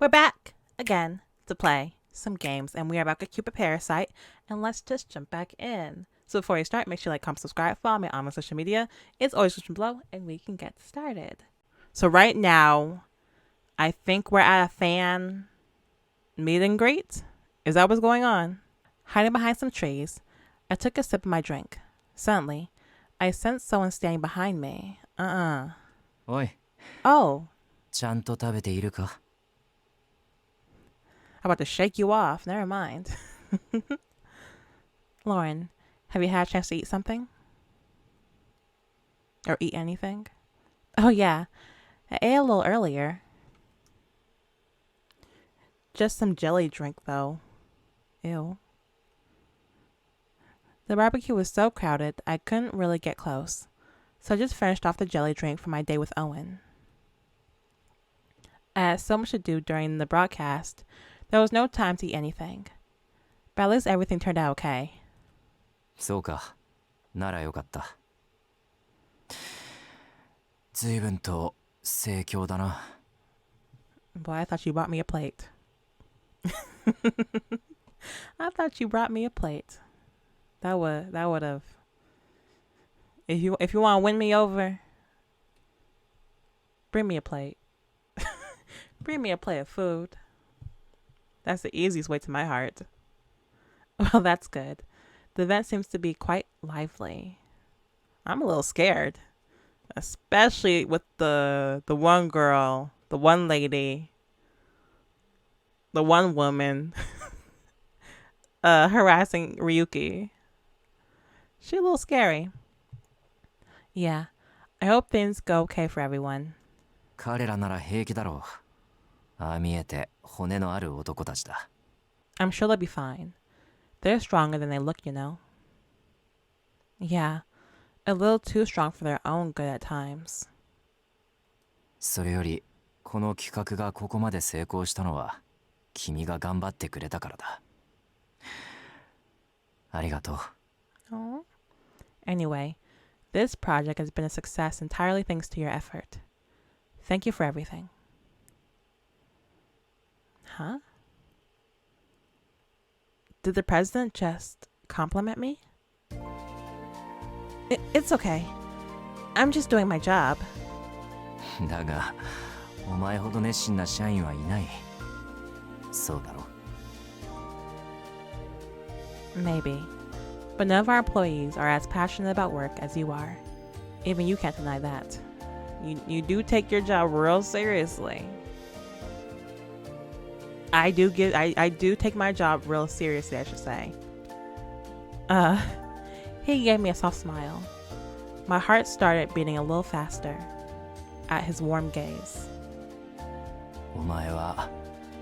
We're back again to play some games, and we are about to Cupid Parasite, and let's just jump back in. So before you start, make sure you like, comment, subscribe, follow me on my social media. It's always description below, and we can get started. So right now, I think we're at a fan meet and greet. Is that what's going on? Hiding behind some trees, I took a sip of my drink. Suddenly, I sensed someone standing behind me. Oi. Oh. ちゃんと食べているか? I'm about to shake you off. Never mind. Lauren, have you had a chance to eat something? Or eat anything? Oh, yeah. I ate a little earlier. Just some jelly drink, though. Ew. The barbecue was so crowded, I couldn't really get close. So I just finished off the jelly drink for my day with Owen. I had so much to do during the broadcast, there was no time to eat anything. But at least everything turned out okay. そうか。ならよかった。随分と盛況だな。Boy, I thought you brought me a plate. I thought you brought me a plate. That would have. If you want to win me over, bring me a plate. Bring me a plate of food. That's the easiest way to my heart. Well, that's good. The event seems to be quite lively. I'm a little scared, especially with the one girl, the one lady, the one woman harassing Ryuki. She's a little scary. Yeah, I hope things go okay for everyone. 彼らなら平気だろう。ああ見えて骨のある男たちだ。I'm sure they'll be fine. They're stronger than they look, you know. Yeah, a little too strong for their own good at times. それより、この企画がここまで成功したのは、君が頑張ってくれたからだ。ありがとう。Oh. Anyway, this project has been a success entirely thanks to your effort. Thank you for everything. Huh? Did the president just compliment me? It's okay. I'm just doing my job. だが、お前ほど熱心な社員はいない。そうだろ。Maybe. But none of our employees are as passionate about work as you are. Even you can't deny that. You do take your job real seriously. I do take my job real seriously, I should say. He gave me a soft smile. My heart started beating a little faster at his warm gaze. お前は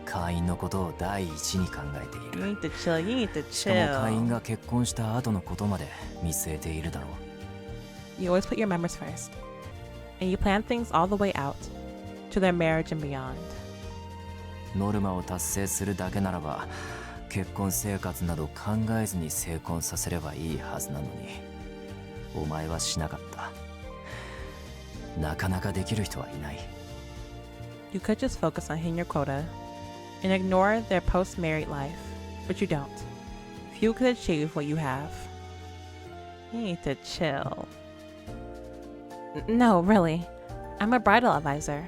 会員のことを第一に考えている。You need to chill, you need to しかも会員 chill. が結婚した後のことまで見据えているだろう。 You always put your members first. And you plan things all the way out to their marriage and beyond. ノルマを達成するだけならば結婚生活など考えずに成婚させればいいはずなのにお前はしなかった。なかなかできる人はいない。 You could just focus on hitting your quota and ignore their post-married life, but you don't. Few could achieve what you have. You need to chill. No, really. I'm a bridal advisor,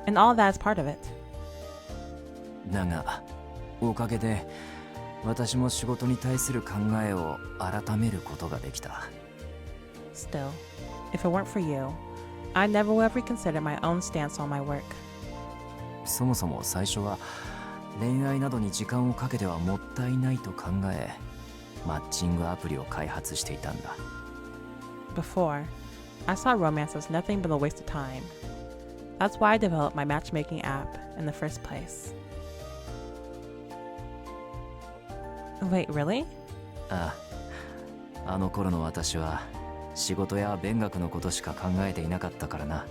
and all that is part of it. だがおかげで私も仕事に対する考えを改めることができた。 Still, if it weren't for you, I never would have reconsidered my own stance on my work. そもそも最初は恋愛などに時間をかけてはもったいないと考えマッチングアプリを開発していたんだ。 Before, I saw romance as nothing but a waste of time. That's why I developed my matchmaking app in the first place. Wait, really? ああ、あの頃の私は仕事や勉学のことしか考えていなかったからな。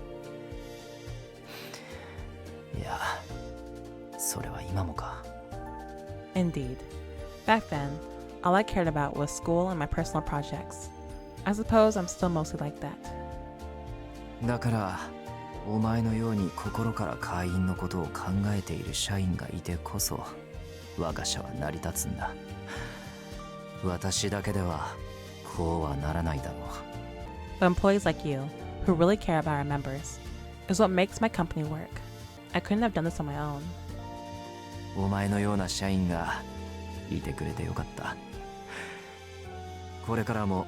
いや、それは今もか。 Indeed. Back then, all I cared about was school and my personal projects. I suppose I'm still mostly like that. だからお前のように心から会員のことを考えている社員がいてこそ我が社は成り立つんだ。私だけではこうはならないだろう。 But employees like you, who really care about our members, is what makes my company work. I couldn't have done this on my own. お前のような社員がいてくれてよかった。これからも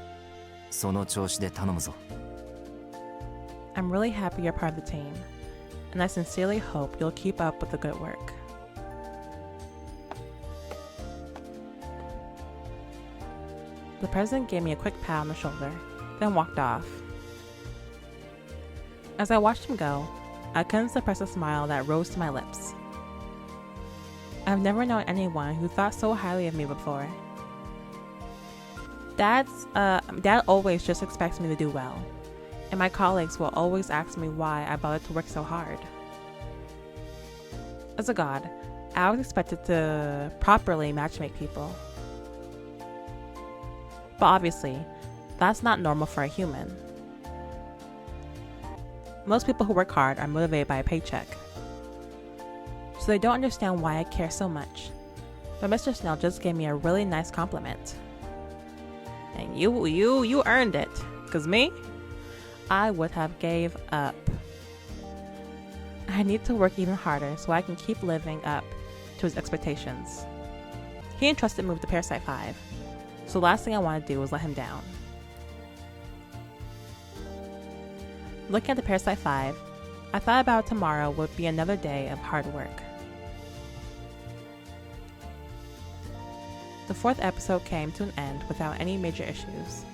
その調子で頼むぞ。I'm really happy you're part of the team, and I sincerely hope you'll keep up with the good work. The president gave me a quick pat on the shoulder, then walked off. As I watched him go, I couldn't suppress a smile that rose to my lips. I've never known anyone who thought so highly of me before. Dad always just expects me to do well, and my colleagues will always ask me why I bothered to work so hard. As a god, I was expected to properly matchmake people. But obviously, that's not normal for a human. Most people who work hard are motivated by a paycheck, so they don't understand why I care so much. But Mr. Snell just gave me a really nice compliment. And you earned it, 'cause me, I would have gave up. I need to work even harder so I can keep living up to his expectations. He entrusted me with the Parasite 5, so the last thing I want to do is let him down. Looking at the Parasite 5, I thought about tomorrow would be another day of hard work. The 4th episode came to an end without any major issues.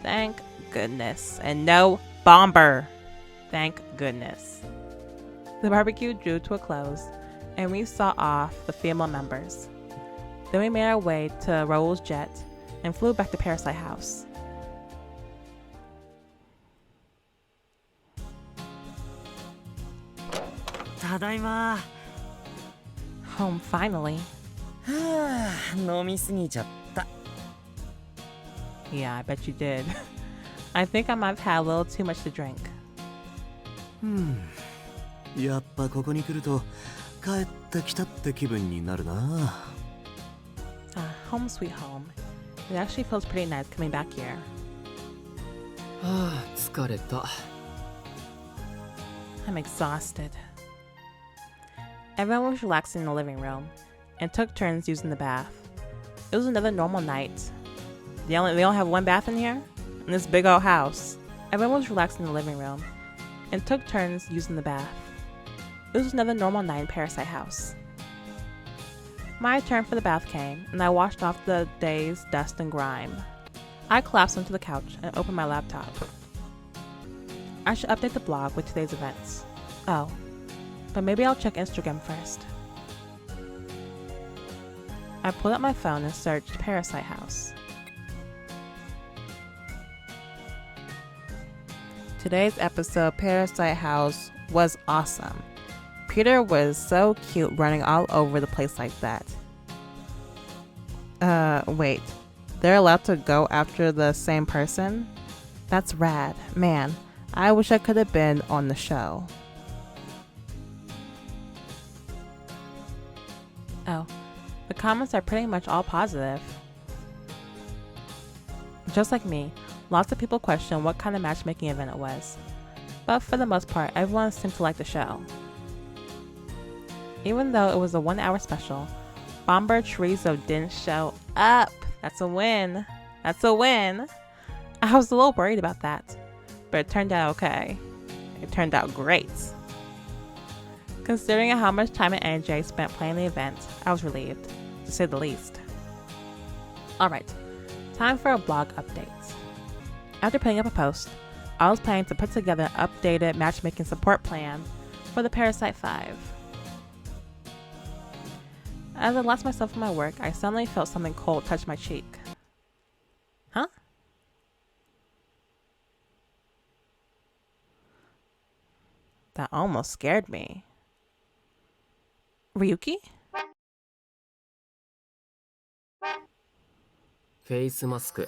Thank goodness. And no bomber. Thank goodness. The barbecue drew to a close, and we saw off the female members. Then we made our way to Raoul's jet and flew back to Parasite House. Tadaima. Home finally. 飲みすぎちゃった。 Yeah, I bet you did. I think I might have had a little too much to drink. やっぱここに来ると帰ってきたって気分になるな。Home sweet home. It actually feels pretty nice coming back here. 疲れた。 I'm exhausted. Everyone was relaxing in the living room and took turns using the bath. It was another normal night. They only have one bath in here? In this big old house. Everyone was relaxing in the living room and took turns using the bath. It was another normal night in Parasite House. My turn for the bath came, and I washed off the day's dust and grime. I collapsed onto the couch and opened my laptop. I should update the blog with today's events. Oh, but maybe I'll check Instagram first. I pulled out my phone and searched Parasite House. Today's episode, Parasite House, was awesome. Peter was so cute running all over the place like that. Wait. They're allowed to go after the same person? That's rad. Man, I wish I could have been on the show. Oh, the comments are pretty much all positive. Just like me, lots of people question what kind of matchmaking event it was. But for the most part, everyone seemed to like the show. Even though it was a 1-hour special, Bomber Chorizo didn't show up. That's a win. That's a win. I was a little worried about that, but it turned out okay. It turned out great. Considering how much time and energy I spent playing the event, I was relieved, to say the least. Alright, time for a blog update. After putting up a post, I was planning to put together an updated matchmaking support plan for the Parasite 5. As I lost myself in my work, I suddenly felt something cold touch my cheek. Huh? That almost scared me. Ryuki? フェイスマスク、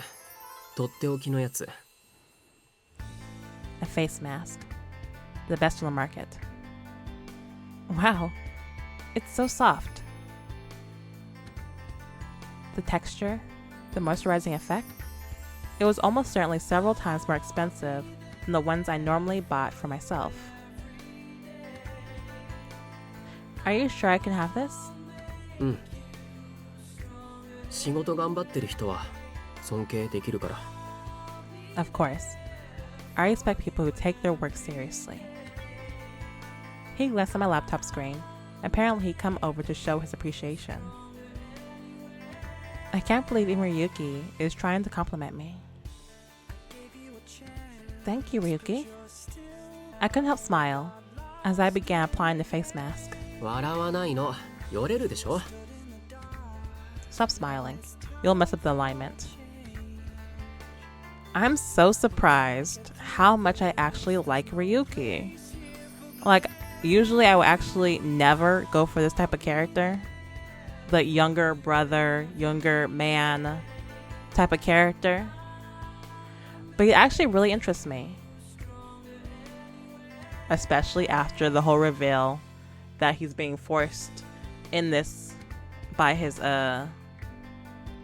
とっておきのやつ。 A face mask. The best on the market. Wow, it's so soft. The texture, the moisturizing effect. It was almost certainly several times more expensive than the ones I normally bought for myself. Are you sure I can have this? うん。仕事頑張ってる人は尊敬できるから。Of course. I respect people who take their work seriously. He glanced at my laptop screen. Apparently he'd come over to show his appreciation. I can't believe even Ryuki is trying to compliment me. Thank you, Ryuki. I couldn't help smile as I began applying the face mask. 笑わないの。よれるでしょ。 Stop smiling. You'll mess up the alignment. I'm so surprised how much I actually like Ryuki. Like, usually I would actually never go for this type of character. The younger brother, younger man type of character. But he actually really interests me. Especially after the whole reveal that he's being forced in this by his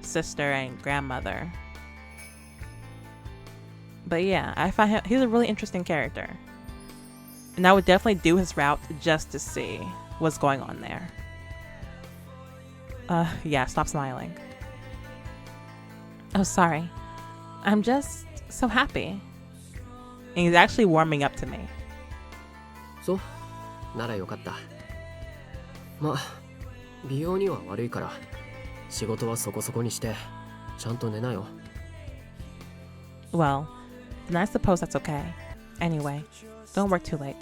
sister and grandmother. But yeah, I find him, he's a really interesting character. And I would definitely do his route just to see what's going on there. Yeah, stop smiling. Oh, sorry. I'm just so happy. And he's actually warming up to me. そうならよかった。まあ、美容には悪いから、仕事はそこそこにして、ちゃんと寝なよ。Well, then I suppose that's okay. Anyway, don't work too late.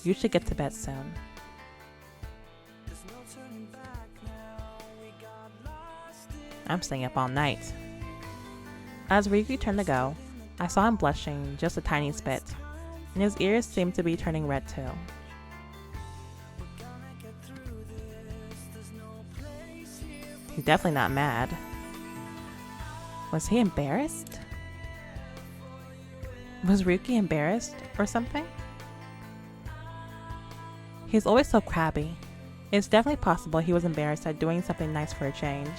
You should get to bed soon. I'm staying up all night. As Ryuki turned to go, I saw him blushing just a tiny bit, and his ears seemed to be turning red too. He's definitely not mad. Was he embarrassed? Was Ryuki embarrassed or something? He's always so crabby. It's definitely possible he was embarrassed at doing something nice for a change.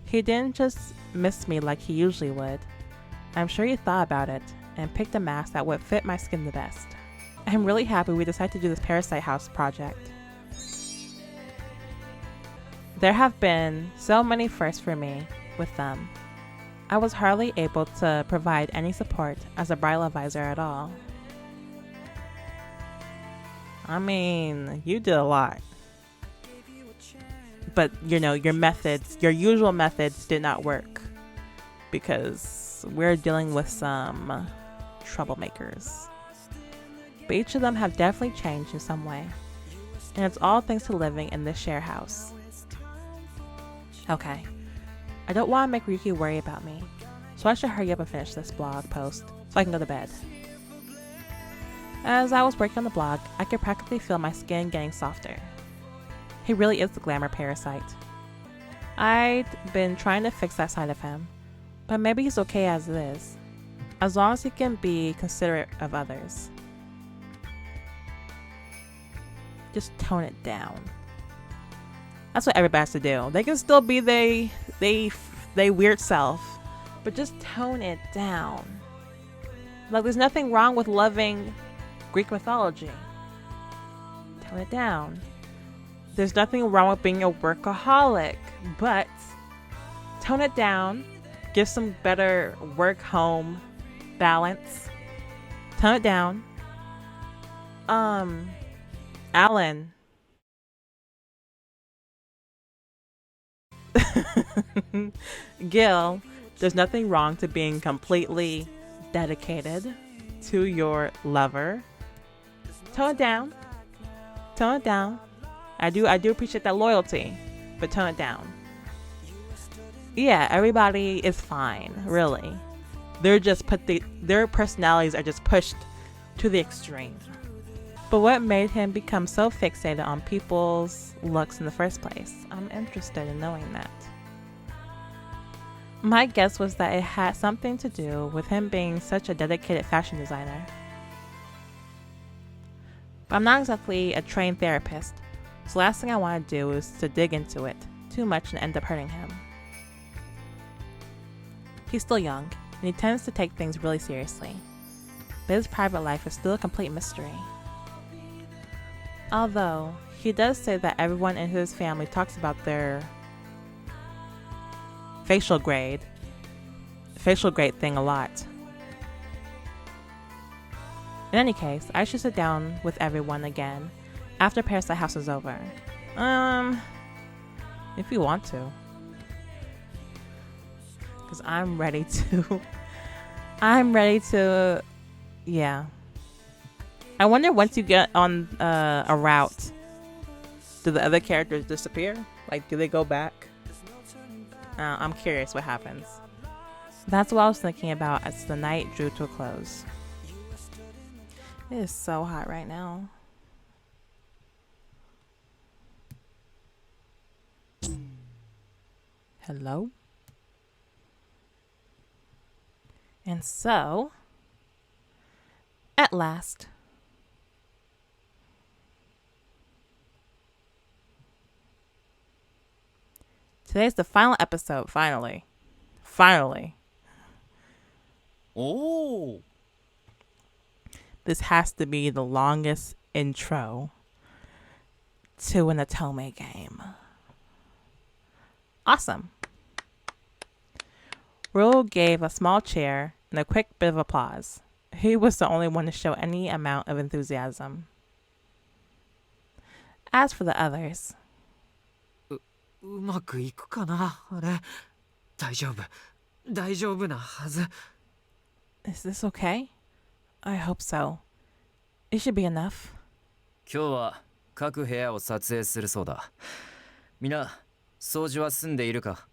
He didn't just miss me like he usually would. I'm sure he thought about it and picked a mask that would fit my skin the best. I'm really happy we decided to do this Parasite House project. There have been so many firsts for me with them. I was hardly able to provide any support as a bridal advisor at all. I mean, you did a lot. But, you know, your methods, your usual methods did not work because we're dealing with some troublemakers. But each of them have definitely changed in some way. And it's all thanks to living in this share house. Okay, I don't want to make Ryuki worry about me, so I should hurry up and finish this blog post so I can go to bed. As I was working on the blog, I could practically feel my skin getting softer. He really is the glamour parasite. I'd been trying to fix that side of him, but maybe he's okay as it is, as long as he can be considerate of others. Just tone it down. That's what everybody has to do. They can still be they weird self, but just tone it down. Like, there's nothing wrong with loving Greek mythology. Tone it down. There's nothing wrong with being a workaholic, but tone it down. Give some better work-home balance. Tone it down. Alan. Gil, there's nothing wrong to being completely dedicated to your lover. Tone it down. Tone it down. I do appreciate that loyalty, but tone it down. Yeah, everybody is fine, really. They're just their personalities are just pushed to the extreme. But what made him become so fixated on people's looks in the first place? I'm interested in knowing that. My guess was that it had something to do with him being such a dedicated fashion designer. But I'm not exactly a trained therapist, so last thing I want to do is to dig into it too much and end up hurting him. He's still young, and he tends to take things really seriously, but his private life is still a complete mystery. Although, he does say that everyone in his family talks about their facial grade thing a lot. In any case, I should sit down with everyone again after Parasite House is over. If you want to. Because I'm ready to, yeah. I wonder once you get on a route, do the other characters disappear? Like, do they go back? I'm curious what happens. That's what I was thinking about as the night drew to a close. It is so hot right now. Hello? And so, at last, today's the final episode, finally. Oh. This has to be the longest intro to an Atome game. Awesome. Rule gave a small cheer and a quick bit of applause. He was the only one to show any amount of enthusiasm. As for the others, うまくいくかなあれ。大丈夫なはず。 is this okay? I hope so. It should be enough. 今日は各部屋を撮影するそうだ。みんな掃除は済んでいるか？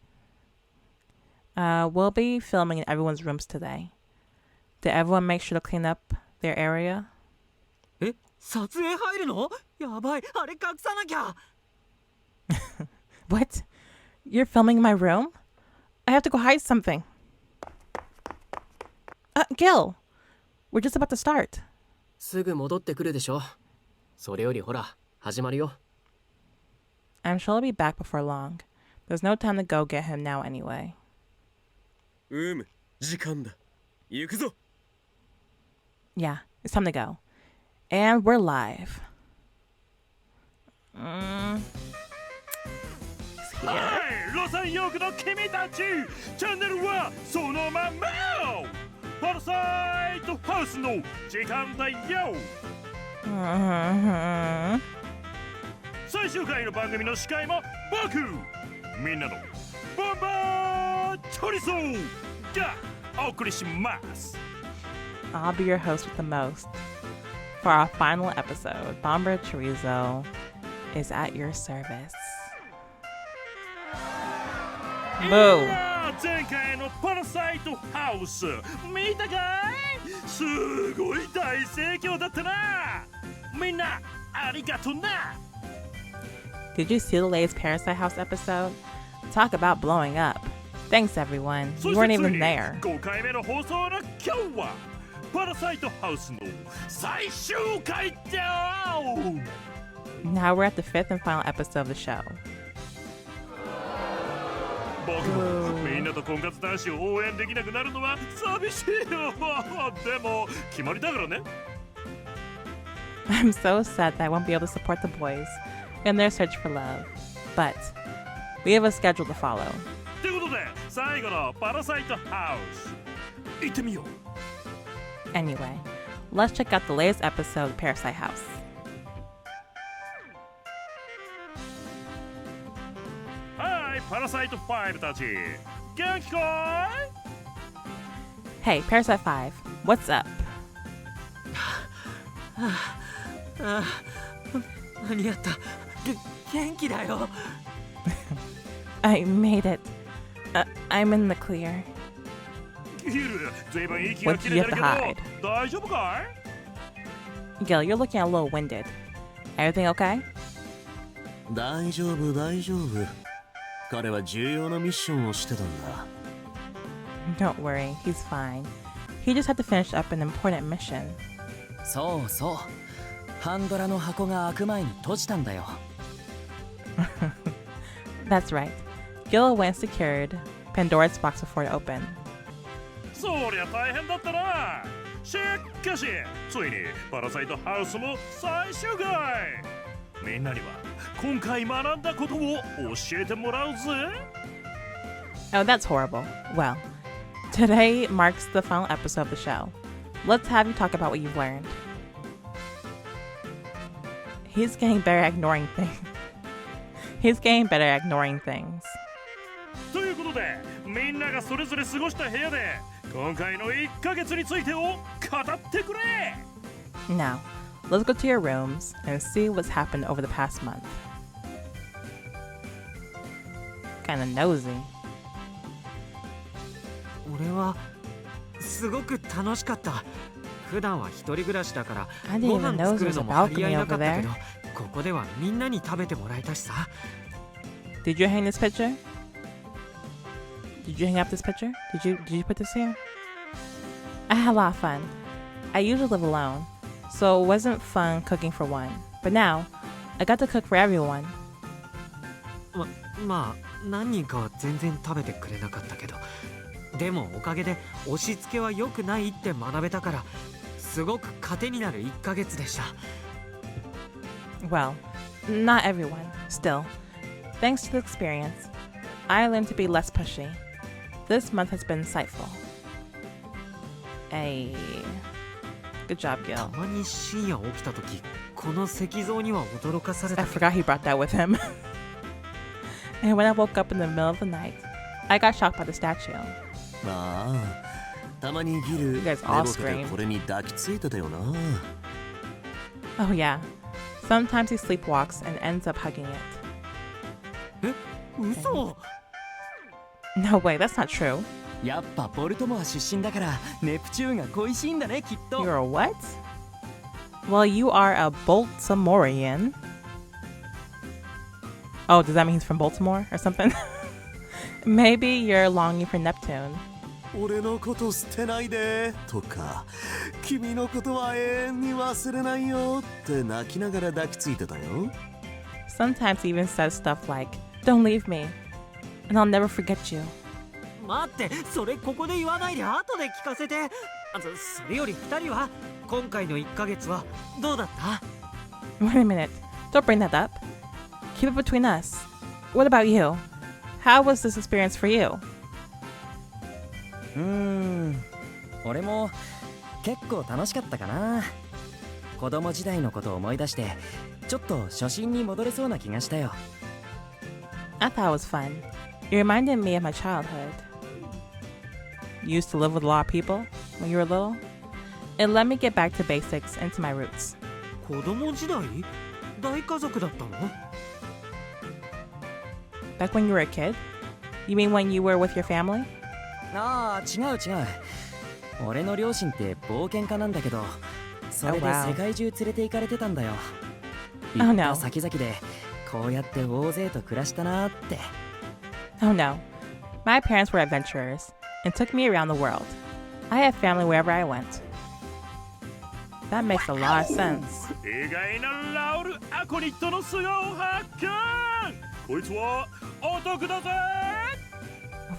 We'll be filming in everyone's rooms today. Did everyone make sure to clean up their area? え、撮影入るの？やばい、あれ隠さなきゃ。 What? You're filming in my room? I have to go hide something. Gil, we're just about to start. すぐ戻ってくるでしょ。それよりほら、始まるよ。 I'm sure he'll be back before long. There's no time to go get him now anyway. 時間だ。行くぞ。 Yeah, it's time to go. And we're live. He's here. ロサンヨークの君たち、チャンネルはそのまま。パラサイトハウスの時間だよ。最終回の番組の司会も僕、みんなのボンバーチョリソーがお送りします。 I'll be your host with the most. For our final episode, Bomber Chorizo is at your service. Boo! 前回のパラサイトハウス見たかい？すごい大盛況だったな。みんなありがとな。 Did you see the latest Parasite House episode? Talk about blowing up. Thanks everyone. You weren't even there. 5回目の放送の今日はパラサイトハウスの最終回だ。 Now we're at the 5th and final episode of the show. 僕もみんなと婚活男子を応援できなくなるのは寂しいよ。でも決まりだからね。 I'm so sad that I won't be able to support the boys in their search for love. But we have a schedule to follow. ということで最後のパラサイトハウス行ってみよう。 Anyway, let's check out the latest episode of Parasite House. Hi, Parasite 5たち。元気かい？ Hey, Parasite 5, what's up? 間に合った。元気だよ。 I made it. I'm in the clear. ヒル、随分息が What 切 did れ you て have る to け hide? ど大丈夫かい？ Gil, you're looking a little winded. Everything okay? 大丈夫。彼は重要なミッションをしてたんだ。 Don't worry, he's fine. He just had to finish up an important mission. そうそう。パンドラの箱が開く前に閉じたんだよ。 That's right. Gil went and secured Pandora's box before it opened. そりゃ大変だったな。しかしついにパラサイトハウスも最終回。みんなには今回学んだことを教えてもらうぜ。 Oh, that's horrible. Well, today marks the final episode of the show. Let's have you talk about what you've learned. He's getting better at ignoring things. He's getting better at ignoring things. ということでみんながそれぞれ過ごした部屋で今回の1ヶ月についてを語ってくれ。 Now, let's go to your rooms and see what's happened over the past month. Kinda nosy. 俺はすごく楽しかった。普段は一人暮らしだから I didn't ご even 飯 know 作 there る was の a も張り合 balcony いな over かったけ there. ど、ここではみんなに食べてもらえたしさ。 Did you hang this picture? Did you hang up this picture? Did you put this here? I had a lot of fun. I usually live alone, so it wasn't fun cooking for one. But now, I got to cook for everyone. まあ何人かは全然食べてくれなかったけど、でもおかげで押し付けは良くないって学べたから、すごく糧になる1ヶ月でした。 Well, not everyone. Still, thanks to the experience, I learned to be less pushy. This month has been insightful. Hey. Good job, た Gil. まに深夜起きた時、この石像には驚かされ I た。 forgot he brought that with him. And when I woke up in the middle of the night, I got shocked by the statue. まあたまにギル You 寝 guys all ぼけて scream. これに抱きついてたよな。 Oh, yeah. Sometimes he sleepwalks and ends up hugging it. 嘘。 No way, that's not true. やっぱボルトモア出身だからネプチューンが恋しいんだねきっと。 You're a what? Well, you are a Baltimorean. Oh, does that mean he's from Baltimore or something? Maybe you're longing for Neptune. 俺のこと捨てないでとか君のことは永遠に忘れないよって泣きながら抱きついてたよ。 Sometimes he even says stuff like, "Don't leave me, and I'll never forget you." 待って、それここで言わないで後で聞かせて。それより2人は今回の1ヶ月はどうだった？ Wait a minute. Don't bring that up. Keep it between us. What about you? How was this experience for you? 俺も結構楽しかったかな。子供時代のことを思い出してちょっと初心に戻れそうな気がしたよ。 I thought it was fun. It reminded me of my childhood. You used to live with a lot of people when you were little. It let me get back to basics and to my roots. 子供時代？大家族だったの？ Back when you were a kid? You mean when you were with your family? ああ違う。俺の両親って冒険家なんだけど、それで Oh, wow. 世界中連れて行かれてたんだよ。 Oh, 行っ no. た先々でこうやって大勢と暮らしたなーって。 Oh no. My parents were adventurers and took me around the world. I had family wherever I went. That makes a lot of sense. 意外なラウル・アコニットの素顔発見。こいつはお得だぜ。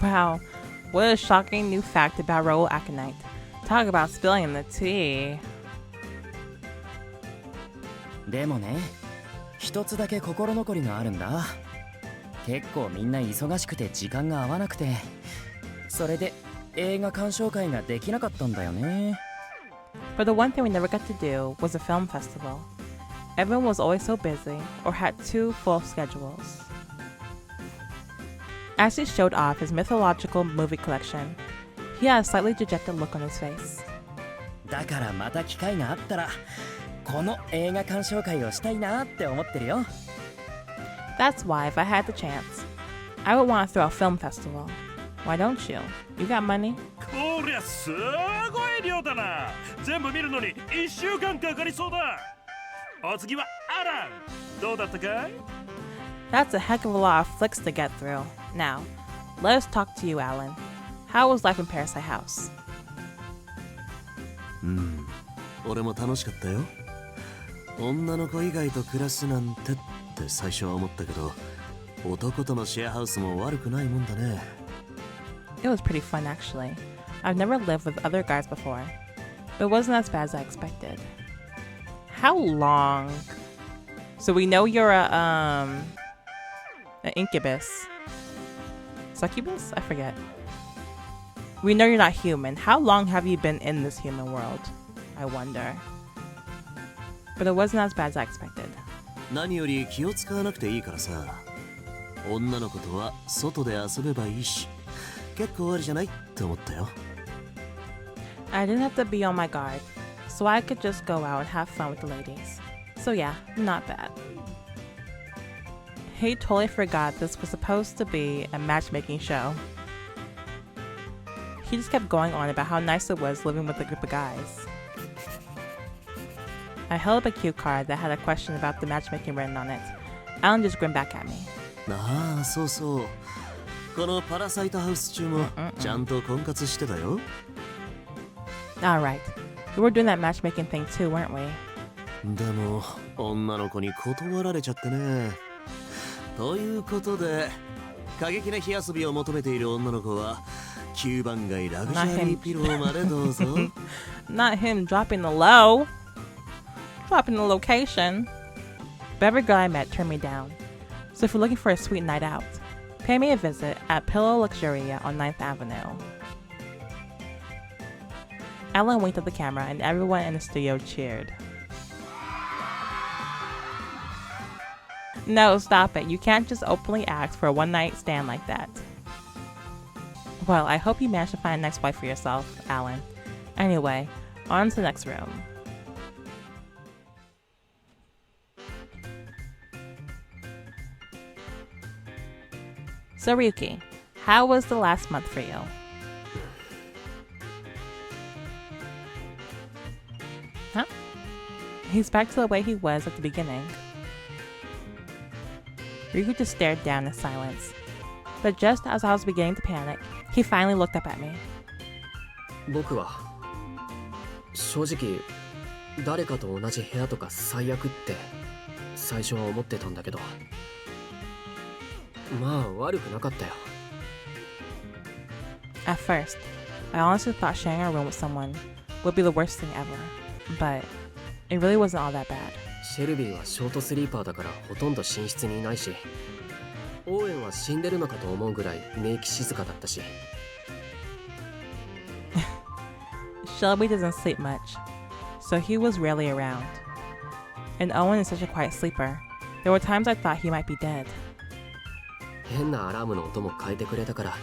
Wow. What a shocking new fact about Raoul Aconite. Talk about spilling the tea. でもね、一つだけ心残りがあるんだ。結構みんな忙しくて時間が合わなくて、それで映画鑑賞会ができなかったんだよね。 But the one thing we never got to do was a film festival. Everyone was always so busy or had two full schedules. As he showed off his mythological movie collection, he had a slightly dejected look on his face. だからまた機会があったらこの映画鑑賞会をしたいなって思ってるよ。 That's why, if I had the chance, I would want to throw a film festival. Why don't you? You got money? こりゃすごい量だな。全部見るのに1週間かかりそうだ。お次はアラン。どうだったかい？ That's a heck of a lot of flicks to get through. Now, let us talk to you, Alan. How was life in Parasite House? 俺も楽しかったよ。女の子以外と暮らすなんてって最初は思ったけど、男とのシェアハウスも悪くないもんだね。It was pretty fun actually. I've never lived with other guys before. It wasn't as bad as I expected. How long? So we know you're an incubus. Succubus? I forget. We know you're not human. How long have you been in this human world? I wonder. But it wasn't as bad as I expected. 何より気を使わなくていいからさ。女の子とは外で遊べばいいし、結構ありじゃないって思ったよ。I didn't have to be on my guard, so I could just go out and have fun with the ladies. So yeah, not bad. He totally forgot this was supposed to be a matchmaking show. He just kept going on about how nice it was living with a group of guys. I held up a cue card that had a question about the matchmaking written on it. Alan just grinned back at me. ああ、そうそう。このパラサイトハウス中もちゃんと婚活してたよ。Alright, we were doing that matchmaking thing too, weren't we? でも女の子に断られちゃってね。ということで、過激な火遊びを求めている女の子は9番街ラグジュアリーピローまでどうぞ。Not him dropping the low. Dropping the location. But every girl I met turned me down. So if you're looking for a sweet night out, pay me a visit at Pillow Luxuria on 9th Avenue. Alan winked at the camera and everyone in the studio cheered. No, stop it. You can't just openly ask for a one-night stand like that. Well, I hope you manage to find a nice wife for yourself, Alan. Anyway, on to the next room. So Ryuki, how was the last month for you? Huh? He's back to the way he was at the beginning. Ryuki just stared down in silence. But just as I was beginning to panic, he finally looked up at me. 僕は正直誰かと同じ部屋とか最悪って最初は思ってたんだけど、まあ悪くなかったよ。At first, I honestly thought sharing a room with someone would be the worst thing ever, but it really wasn't all that bad. シェルビーはショートスリーパーだからほとんど寝室にいないし、オーウェンは死んでるのかと思うぐらい寝息静かだったし。Shelby doesn't sleep much, so he was rarely around. And Owen is such a quiet sleeper. There were times I thought he might be dead. 変なアラームの音も変えてくれたから、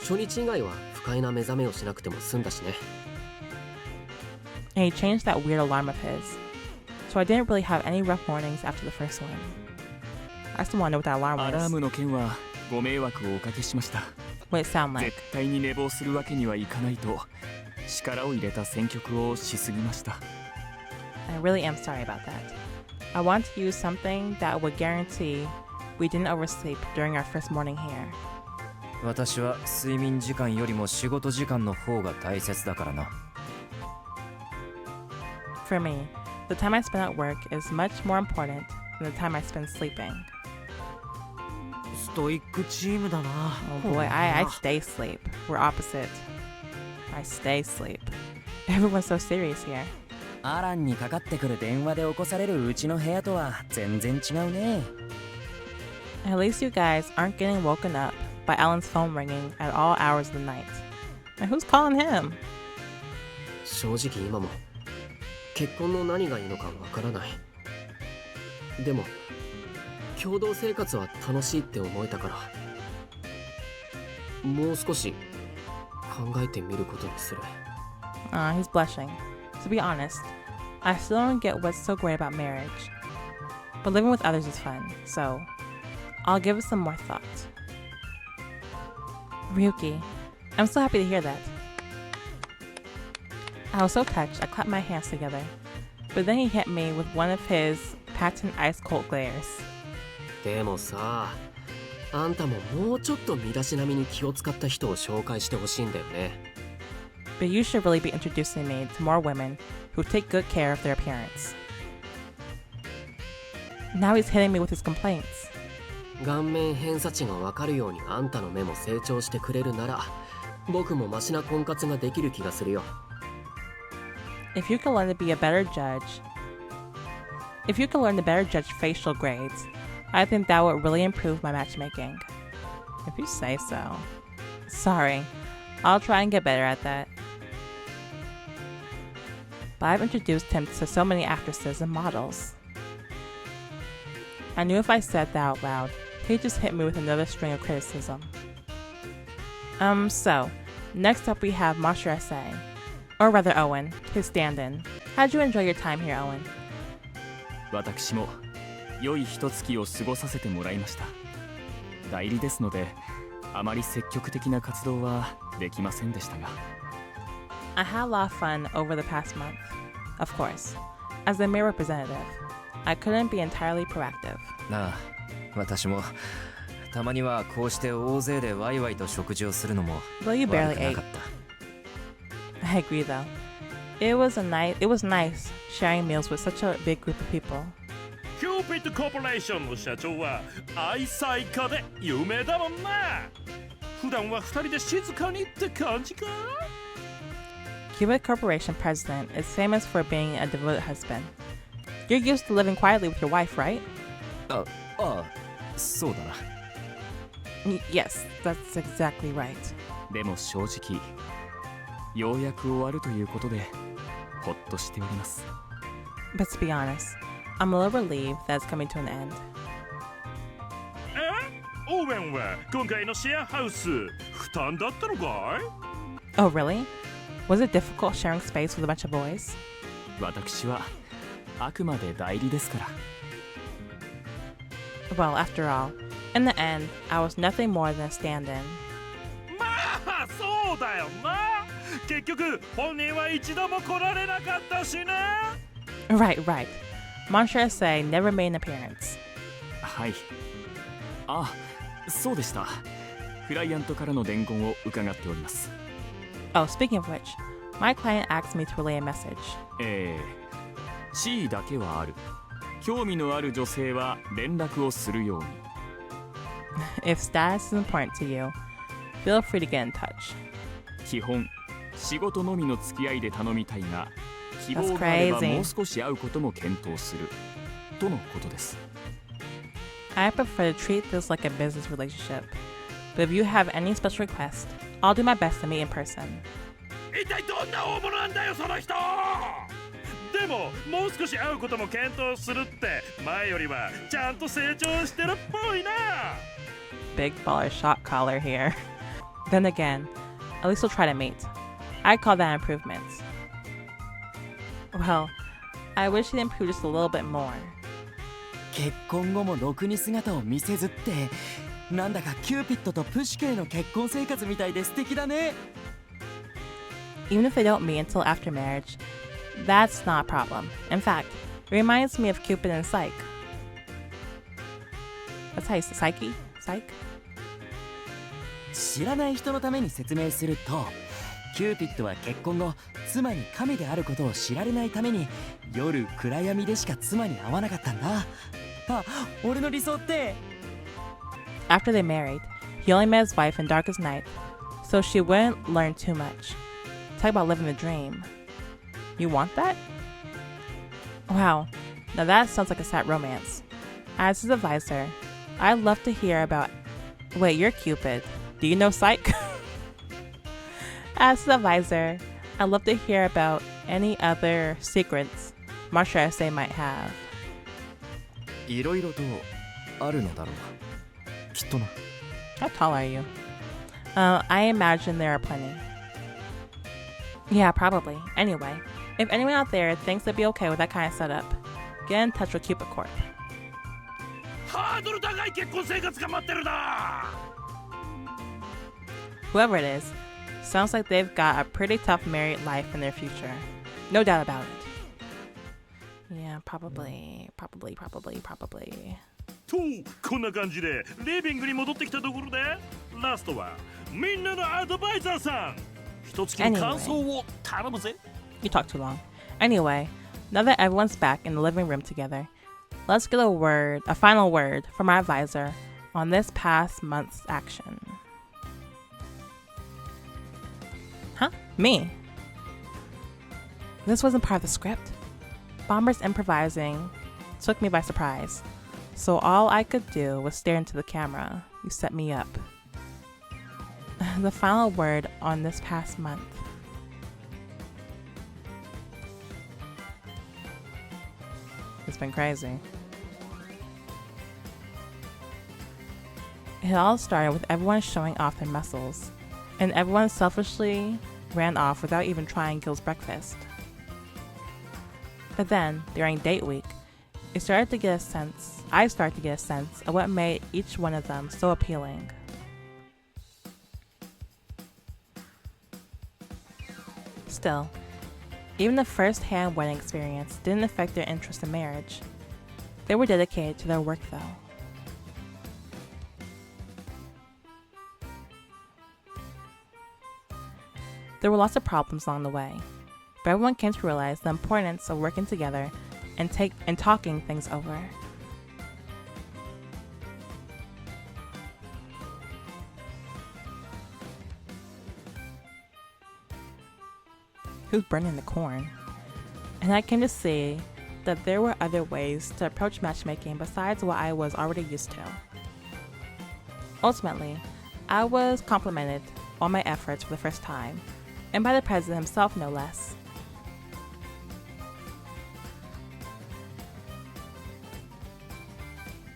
初日以外は不快な目覚めをしなくても済んだしね。And he changed that weird alarm of his, so I didn't really have any rough mornings after the first one. I still want to know what that alarm アラー was. ムの件はご迷惑をおかけしました。 What it sound like. 絶対に寝坊するわけにはいかないと力を入れた選曲をしすぎました。 I really am sorry about that. I want to use something that would guarantee we didn't oversleep during our first morning here. 私は睡眠時間よりも仕事時間の方が大切だからな。 For me, the time I spend at work is much more important than the time I spend sleeping. ストイックチームだな。 Oh boy, I stay asleep. We're opposite. I stay asleep. Everyone's so serious here. アランにかかってくる電話で起こされるうちの部屋とは全然違うね。 At least you guys aren't getting woken up by Alan's phone ringing at all hours of the night. And who's calling him? 正直今も結婚の何がいいのかわからない。でも共同生活は楽しいって思えたから、もう少し考えてみることにする。He's blushing. To be honest, I still don't get what's so great about marriage. But living with others is fun, so I'll give it some more thought. Ryuki, I'm so happy to hear that. I was so touched, I clapped my hands together. But then he hit me with one of his patent ice cold glares. でもさ、あんたももうちょっと身だしなみに気を使った人を紹介してほしいんだよね。But you should really be introducing me to more women who take good care of their appearance. Now he's hitting me with his complaints. 顔面偏差値が分かるようにあんたの目も成長してくれるなら僕もマシな婚活ができる気がするよ。 If you can learn to be a better judge, if you can learn to better judge facial grades, I think that would really improve my matchmaking. If you say so. Sorry, I'll try and get better at that. But I've introduced him to so many actresses and models. I knew if I said that out loud, he'd just hit me with another string of criticism. So, next up we have Marshall S.A. Or rather Owen, his stand-in. How'd you enjoy your time here, Owen? 私も良い一月を過ごさせてもらいました。代理ですのであまり積極的な活動はできませんでしたが。 I had a lot of fun over the past month. Of course, as the Mirror representative, I couldn't be entirely proactive. なあ、私もたまにはこうして大勢でワイワイと食事をするのも Though you 悪 barely くな ate. かった。 I agree though. It was nice sharing meals with such a big group of people. Cupid Corporation の社長は愛妻家で有名だもんな。普段は二人で静かにって感じか。 Cupid Corporation president is famous for being a devoted husband. You're used to living quietly with your wife, right? ああ、そうだな。Yes, that's exactly right. でも正直ようやく終わるということでほっとしております。 But to be honest, I'm a little relieved that it's coming to an end. オーウェンは今回のシェアハウス負担だったのかい？ Oh, really? Was it difficult sharing space with a bunch of boys? 私はあくまで代理ですから。 Well, after all, in the end, I was nothing more than a stand-in. まあそうだよな。結局本人は一度も来られなかったしな。 Right. Monsieur S.A. never made an appearance. はい。あ、そうでした。クライアントからの伝言を伺っております。 Oh, speaking of which, my client asked me to relay a message. C だけはある。興味のある女性は連絡をするように。 If status is important to you, feel free to get in touch. 基本、仕事のみの付き合いで頼みたいが、希望があれば That's crazy. もう少し会うことも検討する。とのことです。 I prefer to treat this like a business relationship. But if you have any special requests, I'll do my best to meet in person. 一体どんな大物なんだよその人。でももう少し会うことも検討するって前よりはちゃんと成長してるっぽいな。 Big baller shot caller here. Then again, at least we'll try to meet. I call that improvements. Well, I wish he'd improve just a little bit more. 結婚後もろくに姿を見せずってなんだかキューピッドとプシュケの結婚生活みたいで素敵だね。 Even if they don't meet until after marriage, that's not a problem. In fact, it reminds me of Cupid and Psyche. That's how you say Psyche? Psyche? 知らない人のために説明するとキューピッドは結婚後妻に神であることを知られないために夜暗闇でしか妻に会わなかったんだ。あ、俺の理想って。 After they married, he only met his wife in darkest night, so she wouldn't learn too much. Talk about living the dream. You want that? Wow, now that sounds like a sad romance. As his advisor, I'd love to hear about... Wait, you're Cupid. Do you know Psyche? As his advisor, I'd love to hear about any other secrets Marcia S.A. might have. いろいろとあるのだろう。きっとな。 How tall are you? I imagine there are plenty. Yeah, probably. Anyway, if anyone out there thinks they'd be okay with that kind of setup, get in touch with Cupid Corp. ハードル高い結婚生活が待ってるな。 Whoever it is, sounds like they've got a pretty tough married life in their future. No doubt about it. Yeah, probably. とこんな感じでリビングに戻ってきたところでラストはみんなのアドバイザーさん一月の感想を頼むぜ。 You talk too long. Anyway, now that everyone's back in the living room together, let's get a final word from our advisor on this past month's action. Huh? Me? This wasn't part of the script. Bomber's improvising took me by surprise, so all I could do was stare into the camera. You set me up. The final word on this past month. It's been crazy. It all started with everyone showing off their muscles, and everyone selfishly ran off without even trying Gil's breakfast. But then, during date week, I started to get a sense of what made each one of them so appealing. Still, even the first-hand wedding experience didn't affect their interest in marriage. They were dedicated to their work, though. There were lots of problems along the way, but everyone came to realize the importance of working together and talking things over. Who's burning the corn? And I came to see that there were other ways to approach matchmaking besides what I was already used to. Ultimately, I was complimented on my efforts for the first time, and by the president himself, no less.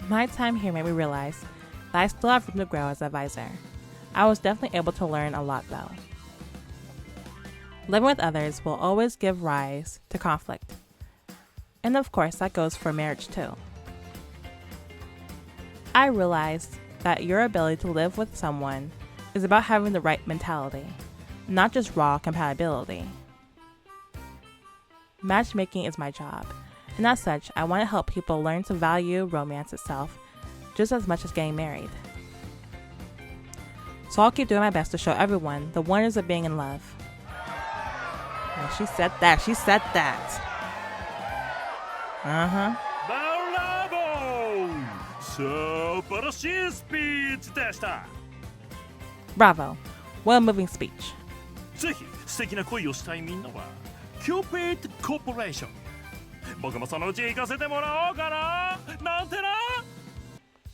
My time here made me realize that I still have room to grow as an advisor. I was definitely able to learn a lot, though. Living with others will always give rise to conflict. And of course, that goes for marriage too. I realized that your ability to live with someone is about having the right mentality, not just raw compatibility. Matchmaking is my job, and as such, I want to help people learn to value romance itself just as much as getting married. So I'll keep doing my best to show everyone the wonders of being in love. Yeah, she said that. Uh-huh. Bravo! 素晴らしいスピーチでした。 Bravo. What a moving speech. ぜひ素敵な恋をしたいみんなは Cupid Corporation 僕もそのうち行かせてもらおうかななんてな。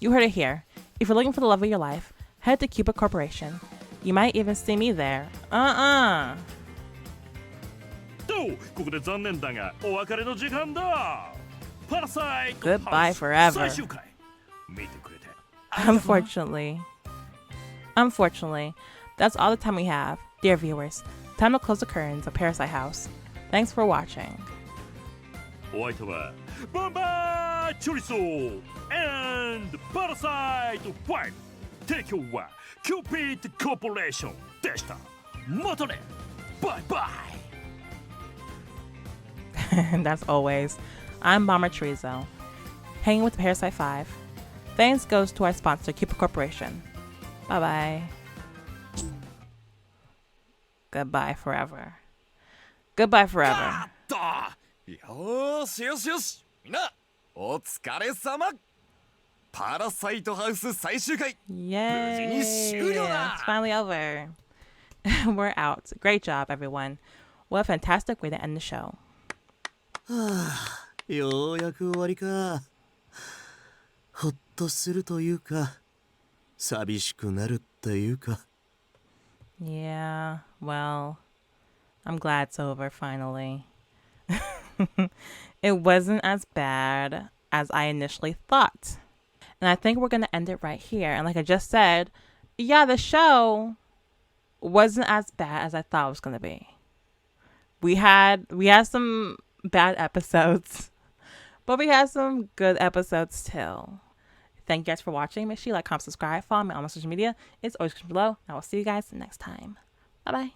You heard it here. If you're looking for the love of your life, head to Cupid Corporation. You might even see me there. とここで残念だがお別れの時間だ。パラサイト Goodbye forever. 最終回見てくれて Unfortunately, that's all the time we have. Dear viewers, time to close the curtains of Parasite House. Thanks for watching. お相手はバンバーチョリソー and パラサイト5提供は Cupid Corporation でした。またねバイバイ And as always, I'm Bomber Chorizo, hanging with the Parasite 5. Thanks goes to our sponsor, Cupid Corporation. Bye-bye. Goodbye forever. Goodbye forever. よーしよしよし、みんなお疲れ様。パラサイトハウス最終回 Yay! 無事に終了だ。 It's finally over. We're out. Great job, everyone. What a fantastic way to end the show. ようやく終わりか。ほっとするというか、寂しくなるっていうか。 Yeah, well, I'm glad it's over finally. It wasn't as bad as I initially thought. And I think we're going to end it right here. And like I just said, yeah, the show wasn't as bad as I thought it was going to be. We had some bad episodes, but we had some good episodes too. Thank you guys for watching. Make sure you like, comment, subscribe, follow me on my social media. It's always below. I will see you guys next time. Bye-bye.